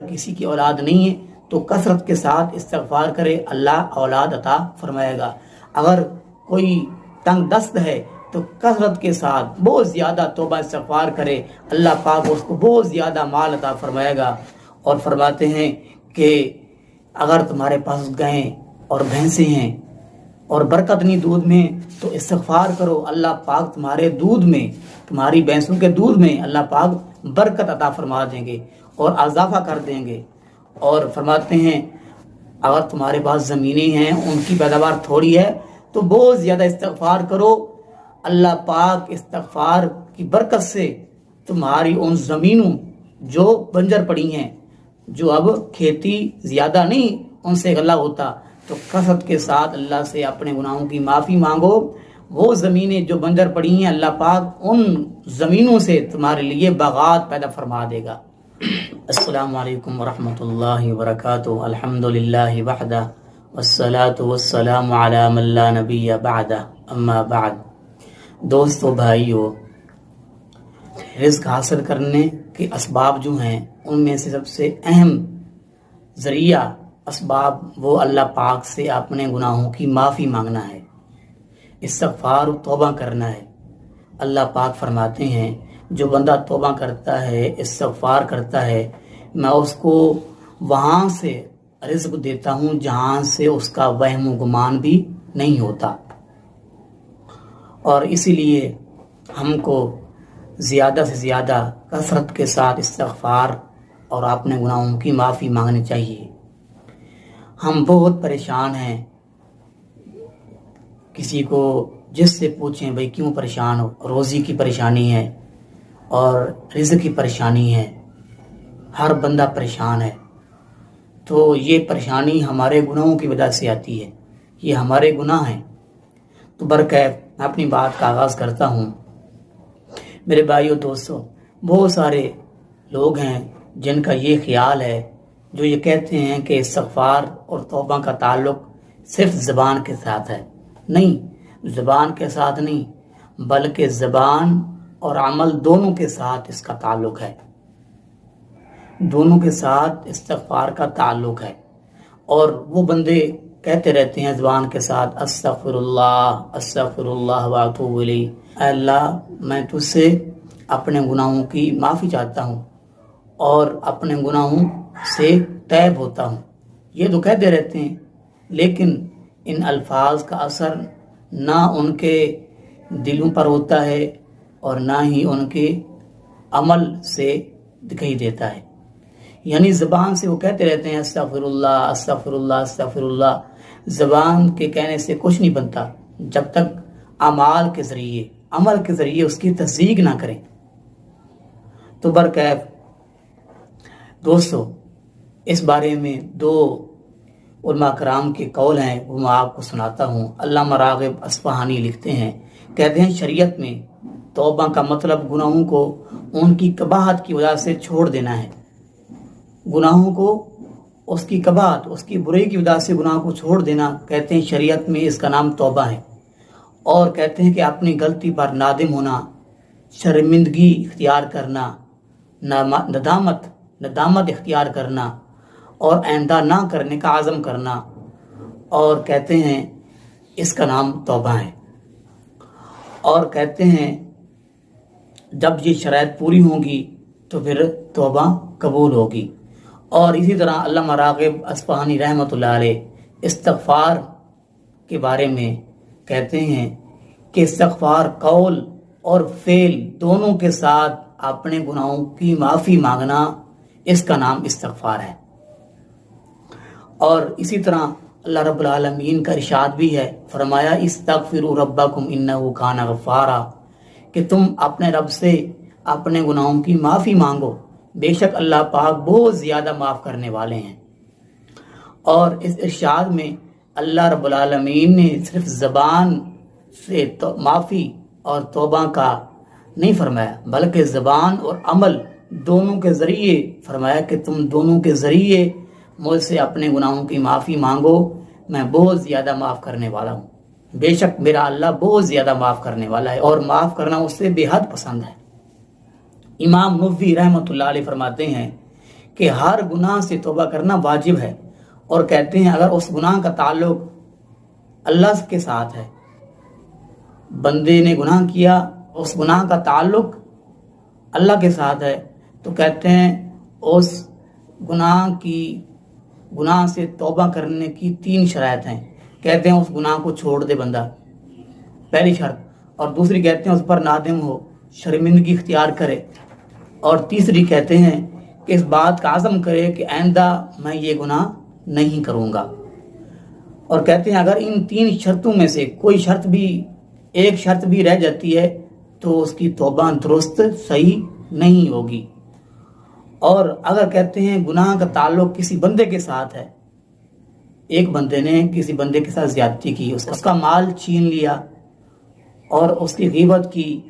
کسی کی اولاد نہیں ہے تو کثرت کے ساتھ استغفار کرے، اللہ اولاد عطا فرمائے گا۔ اگر کوئی تنگ دست ہے تو کثرت کے ساتھ بہت زیادہ توبہ استغفار کرے، اللہ پاک اس کو بہت زیادہ مال عطا فرمائے گا۔ اور فرماتے ہیں کہ اگر تمہارے پاس گائیں اور بھینسیں ہیں اور برکت نہیں دودھ میں تو استغفار کرو، اللہ پاک تمہارے دودھ میں، تمہاری بھینسوں کے دودھ میں اللہ پاک برکت عطا فرما دیں گے اور اضافہ کر دیں گے۔ اور فرماتے ہیں اگر تمہارے پاس زمینیں ہیں، ان کی پیداوار تھوڑی ہے تو بہت زیادہ استغفار کرو، اللہ پاک استغفار کی برکت سے تمہاری ان زمینوں جو بنجر پڑی ہیں، جو اب کھیتی زیادہ نہیں ان سے غلہ ہوتا، تو کثرت کے ساتھ اللہ سے اپنے گناہوں کی معافی مانگو۔ وہ زمینیں جو بنجر پڑی ہیں، اللہ پاک ان زمینوں سے تمہارے لیے باغات پیدا فرما دے گا۔ السلام علیکم ورحمۃ اللہ وبرکاتہ۔ الحمدللہ وحدہ والصلاة والسلام علی من لا نبی بعدہ، اما بعد۔ دوستو، بھائیو، رزق حاصل کرنے کے اسباب جو ہیں ان میں سے سب سے اہم ذریعہ اسباب وہ اللہ پاک سے اپنے گناہوں کی معافی مانگنا ہے، استغفار و توبہ کرنا ہے۔ اللہ پاک فرماتے ہیں جو بندہ توبہ کرتا ہے، استغفار کرتا ہے، میں اس کو وہاں سے رزق دیتا ہوں جہاں سے اس کا وہم و گمان بھی نہیں ہوتا۔ اور اسی لیے ہم کو زیادہ سے زیادہ کثرت کے ساتھ استغفار اور اپنے گناہوں کی معافی مانگنی چاہیے۔ ہم بہت پریشان ہیں، کسی کو جس سے پوچھیں بھئی کیوں پریشان ہو، روزی کی پریشانی ہے اور رزق کی پریشانی ہے، ہر بندہ پریشان ہے۔ تو یہ پریشانی ہمارے گناہوں کی وجہ سے آتی ہے، یہ ہمارے گناہ ہیں۔ تو برکیف میں اپنی بات کا آغاز کرتا ہوں۔ میرے بھائیو دوستو، بہت سارے لوگ ہیں جن کا یہ خیال ہے، جو یہ کہتے ہیں کہ استغفار اور توبہ کا تعلق صرف زبان کے ساتھ ہے۔ نہیں، زبان کے ساتھ نہیں، بلکہ زبان اور عمل دونوں کے ساتھ اس کا تعلق ہے، دونوں کے ساتھ استغفار کا تعلق ہے۔ اور وہ بندے کہتے رہتے ہیں زبان کے ساتھ استغفر اللہ واتوب الیہ، اے اللہ میں تجھ سے اپنے گناہوں کی معافی چاہتا ہوں اور اپنے گناہوں سے تائب ہوتا ہوں، یہ تو کہتے رہتے ہیں، لیکن ان الفاظ کا اثر نہ ان کے دلوں پر ہوتا ہے اور نہ ہی ان کے عمل سے دکھائی دیتا ہے۔ یعنی زبان سے وہ کہتے رہتے ہیں استغفر اللہ استغفر اللہ استغفر اللہ، زبان کے کہنے سے کچھ نہیں بنتا جب تک اعمال کے ذریعے، عمل کے ذریعے اس کی تصدیق نہ کریں۔ تو برکیف دوستو، اس بارے میں دو علماء کرام کے قول ہیں، وہ میں آپ کو سناتا ہوں۔ علامہ راغب اصفہانی لکھتے ہیں، کہتے ہیں شریعت میں توبہ کا مطلب گناہوں کو ان کی قباحت کی وجہ سے چھوڑ دینا ہے۔ گناہوں کو اس کی قباحت، اس کی برائی کی وجہ سے گناہ کو چھوڑ دینا، کہتے ہیں شریعت میں اس کا نام توبہ ہے۔ اور کہتے ہیں کہ اپنی غلطی پر نادم ہونا، شرمندگی اختیار کرنا، ندامت اختیار کرنا اور آئندہ نہ کرنے کا عزم کرنا، اور کہتے ہیں اس کا نام توبہ ہے۔ اور کہتے ہیں جب یہ شرائط پوری ہوں گی تو پھر توبہ قبول ہوگی۔ اور اسی طرح علامہ راغب اصفہانی رحمۃ اللہ علیہ استغفار کے بارے میں کہتے ہیں کہ استغفار قول اور فعل دونوں کے ساتھ اپنے گناہوں کی معافی مانگنا، اس کا نام استغفار ہے۔ اور اسی طرح اللہ رب العالمین کا ارشاد بھی ہے، فرمایا استغفروا ربکم انہ کان غفارا، کہ تم اپنے رب سے اپنے گناہوں کی معافی مانگو، بے شک اللہ پاک بہت زیادہ معاف کرنے والے ہیں۔ اور اس ارشاد میں اللہ رب العالمین نے صرف زبان سے معافی اور توبہ کا نہیں فرمایا، بلکہ زبان اور عمل دونوں کے ذریعے فرمایا کہ تم دونوں کے ذریعے مجھ سے اپنے گناہوں کی معافی مانگو، میں بہت زیادہ معاف کرنے والا ہوں، بے شک میرا اللہ بہت زیادہ معاف کرنے والا ہے اور معاف کرنا اس سے بے حد پسند ہے۔ امام نووی رحمۃ اللہ علیہ فرماتے ہیں کہ ہر گناہ سے توبہ کرنا واجب ہے، اور کہتے ہیں اگر اس گناہ کا تعلق اللہ کے ساتھ ہے، بندے نے گناہ کیا، اس گناہ کا تعلق اللہ کے ساتھ ہے، تو کہتے ہیں اس گناہ سے توبہ کرنے کی 3 شرائط ہیں۔ کہتے ہیں اس گناہ کو چھوڑ دے بندہ، پہلی شرط، اور دوسری کہتے ہیں اس پر نادم ہو، شرمندگی اختیار کرے، اور تیسری کہتے ہیں کہ اس بات کا عزم کرے کہ آئندہ میں یہ گناہ نہیں کروں گا۔ اور کہتے ہیں اگر ان 3 شرطوں میں سے کوئی ایک شرط بھی رہ جاتی ہے تو اس کی توبہ درست صحیح نہیں ہوگی۔ اور اگر کہتے ہیں گناہ کا تعلق کسی بندے کے ساتھ ہے، ایک بندے نے کسی بندے کے ساتھ زیادتی کی، اس کا مال چھین لیا اور اس کی غیبت کی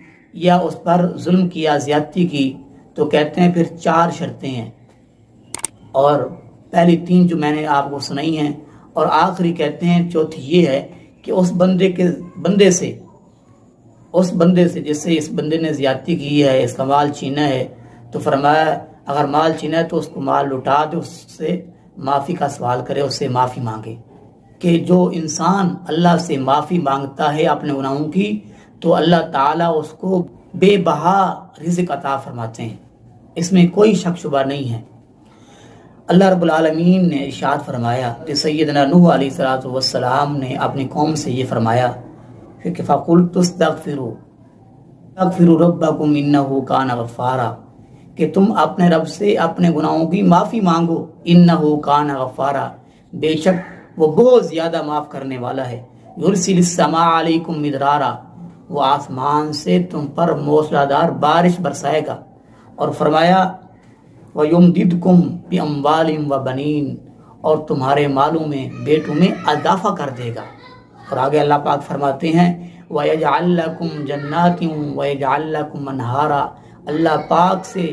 یا اس پر ظلم کیا، زیادتی کی، تو کہتے ہیں پھر 4 شرطیں ہیں، اور پہلی 3 جو میں نے آپ کو سنائی ہیں، اور آخری کہتے ہیں چوتھی یہ ہے کہ اس بندے سے جس سے اس بندے نے زیادتی کی ہے، اس کا مال چھینا ہے، تو فرمایا اگر مال چھینا ہے تو اس کو مال لوٹا دے، اس سے معافی کا سوال کرے، اس سے معافی مانگے۔ کہ جو انسان اللہ سے معافی مانگتا ہے اپنے گناہوں کی تو اللہ تعالیٰ اس کو بے بہا رزق عطا فرماتے ہیں، اس میں کوئی شک شبہ نہیں ہے۔ اللہ رب العالمین نے ارشاد فرمایا کہ سیدنا نوح علیہ السلام نے اپنی قوم سے یہ فرمایا کہ فَقُلْتُ اسْتَغْفِرُوا رَبَّكُمْ إِنَّهُ كَانَ غَفَّارًا، کہ تم اپنے رب سے اپنے گناہوں کی معافی مانگو، إِنَّهُ كَانَ غَفَّارًا، بے شک وہ بہت زیادہ معاف کرنے والا ہے، يُرْسِلِ السَّمَاءَ عَلَيْكُمْ مِدْرَارًا، وہ آسمان سے تم پر موسلادھار بارش برسائے گا، اور فرمایا وَيُمْدِدْكُمْ بِأَمْوَالٍ وَبَنِينَ، اور تمہارے مالوں میں بیٹوں میں اضافہ کر دے گا۔ اور آگے اللہ پاک فرماتے ہیں وَيَجْعَلْ لَكُمْ جَنَّاتٍ وَيَجْعَلْ لَكُمْ أَنْهَارًا، اللہ پاک سے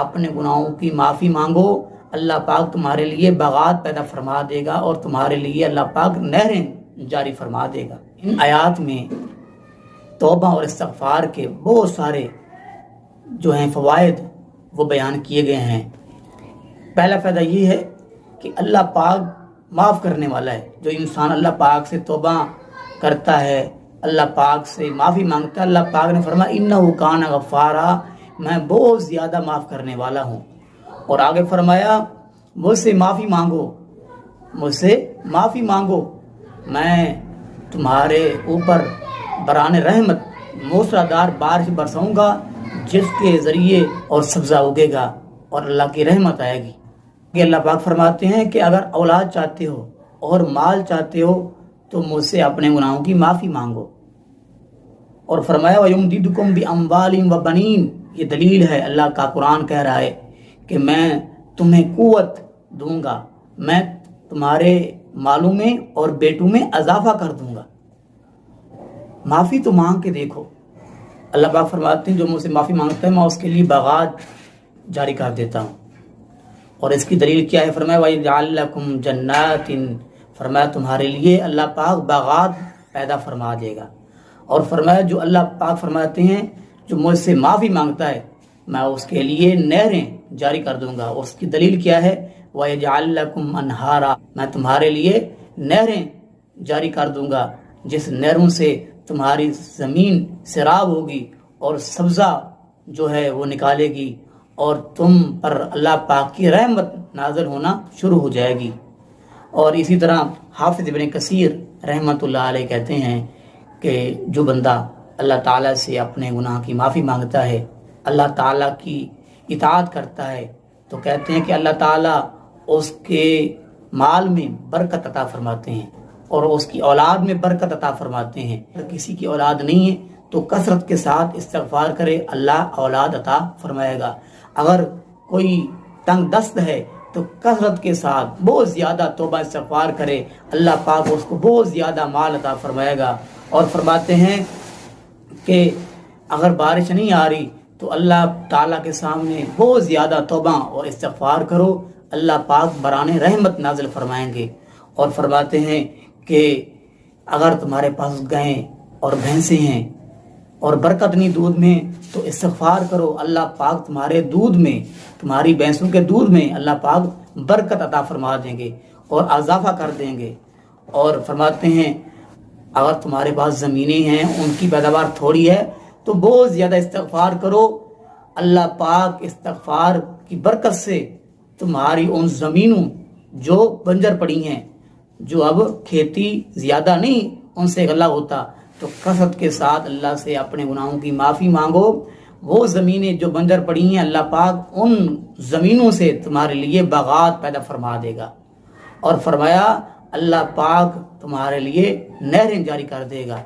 اپنے گناہوں کی معافی مانگو، اللہ پاک تمہارے لیے باغات پیدا فرما دے گا، اور تمہارے لیے اللہ پاک نہریں جاری فرما دے گا۔ ان آیات میں توبہ اور استغفار کے بہت سارے جو ہیں فوائد وہ بیان کیے گئے ہیں۔ پہلا فائدہ یہ ہے کہ اللہ پاک معاف کرنے والا ہے۔ جو انسان اللہ پاک سے توبہ کرتا ہے، اللہ پاک سے معافی مانگتا ہے، اللہ پاک نے فرمایا انہ کان غفارا، میں بہت زیادہ معاف کرنے والا ہوں۔ اور آگے فرمایا مجھ سے معافی مانگو، میں تمہارے اوپر بران رحمت موسلادھار بارش برساؤں گا، جس کے ذریعے اور سبزہ اگے گا اور اللہ کی رحمت آئے گی۔ کہ اللہ پاک فرماتے ہیں کہ اگر اولاد چاہتے ہو اور مال چاہتے ہو تو مجھ سے اپنے گناہوں کی معافی مانگو۔ اور فرمایا وَيُمْدِدْكُمْ بِأَمْوَالٍ وَبَنِينَ، یہ دلیل ہے، اللہ کا قرآن کہہ رہا ہے کہ میں تمہیں قوت دوں گا، میں تمہارے مالوں میں اور بیٹوں میں اضافہ کر دوں گا۔ معافی تو مانگ کے دیکھو، اللہ پاک فرماتے ہیں جو مجھ سے معافی مانگتا ہے میں اس کے لیے باغات جاری کر دیتا ہوں۔ اور اس کی دلیل کیا ہے؟ فرمایا وَيَجْعَلْ لَكُمْ جَنَّاتٍ، فرمایا تمہارے لیے اللہ پاک باغات پیدا فرما دے گا۔ اور فرمایا جو اللہ پاک فرماتے ہیں جو مجھ سے معافی مانگتا ہے میں اس کے لیے نہریں جاری کر دوں گا۔ اس کی دلیل کیا ہے؟ وَيَجْعَلْ لَكُمْ أَنْهَارًا، میں تمہارے لیے نہریں جاری کر دوں گا، جس نہروں سے تمہاری زمین سیراب ہوگی اور سبزہ جو ہے وہ نکالے گی، اور تم پر اللہ پاک کی رحمت نازل ہونا شروع ہو جائے گی۔ اور اسی طرح حافظ ابن کثیر رحمۃ اللہ علیہ کہتے ہیں کہ جو بندہ اللہ تعالیٰ سے اپنے گناہ کی معافی مانگتا ہے، اللہ تعالیٰ کی اطاعت کرتا ہے، تو کہتے ہیں کہ اللہ تعالیٰ اس کے مال میں برکت عطا فرماتے ہیں اور اس کی اولاد میں برکت عطا فرماتے ہیں۔ اگر کسی کی اولاد نہیں ہے تو کثرت کے ساتھ استغفار کرے، اللہ اولاد عطا فرمائے گا۔ اگر کوئی تنگ دست ہے تو کثرت کے ساتھ بہت زیادہ توبہ استغفار کرے، اللہ پاک اس کو بہت زیادہ مال عطا فرمائے گا۔ اور فرماتے ہیں کہ اگر بارش نہیں آ رہی تو اللہ تعالیٰ کے سامنے بہت زیادہ توبہ اور استغفار کرو، اللہ پاک بران رحمت نازل فرمائیں گے۔ اور فرماتے ہیں کہ اگر تمہارے پاس گائیں اور بھینسیں ہیں اور برکت نہیں دودھ میں تو استغفار کرو، اللہ پاک تمہارے دودھ میں، تمہاری بھینسوں کے دودھ میں اللہ پاک برکت عطا فرما دیں گے اور اضافہ کر دیں گے۔ اور فرماتے ہیں اگر تمہارے پاس زمینیں ہیں ان کی پیداوار تھوڑی ہے تو بہت زیادہ استغفار کرو، اللہ پاک استغفار کی برکت سے تمہاری ان زمینوں جو بنجر پڑی ہیں، جو اب کھیتی زیادہ نہیں ان سے غلہ ہوتا، تو کثرت کے ساتھ اللہ سے اپنے گناہوں کی معافی مانگو۔ وہ زمینیں جو بنجر پڑی ہیں اللہ پاک ان زمینوں سے تمہارے لیے باغات پیدا فرما دے گا، اور فرمایا اللہ پاک تمہارے لیے نہریں جاری کر دے گا۔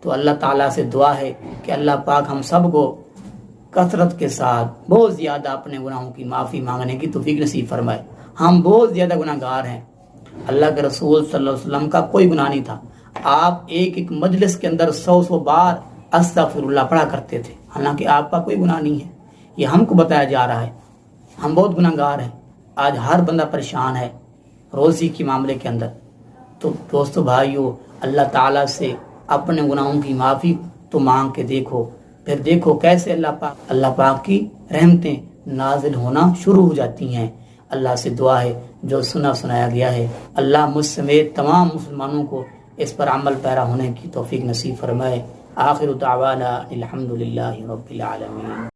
تو اللہ تعالیٰ سے دعا ہے کہ اللہ پاک ہم سب کو کثرت کے ساتھ بہت زیادہ اپنے گناہوں کی معافی مانگنے کی توفیق نصیب فرمائے۔ ہم بہت زیادہ گناہ گار ہیں، اللہ کے رسول صلی اللہ علیہ وسلم کا کوئی گناہ نہیں تھا، آپ ایک ایک مجلس کے اندر 100 بار استغفر اللہ پڑھا کرتے تھے، حالانکہ آپ کا کوئی گناہ نہیں ہے، یہ ہم کو بتایا جا رہا ہے۔ ہم بہت گناہ گار ہیں، آج ہر بندہ پریشان ہے روزی کے معاملے کے اندر۔ تو دوستو بھائیو، اللہ تعالیٰ سے اپنے گناہوں کی معافی تو مانگ کے دیکھو، پھر دیکھو کیسے اللہ پاک کی رحمتیں نازل ہونا شروع ہو جاتی ہیں۔ اللہ سے دعا ہے جو سنایا گیا ہے اللہ مجھ سمیت تمام مسلمانوں کو اس پر عمل پیرا ہونے کی توفیق نصیب فرمائے۔ آخر دعوانا الحمدللہ رب العالمین۔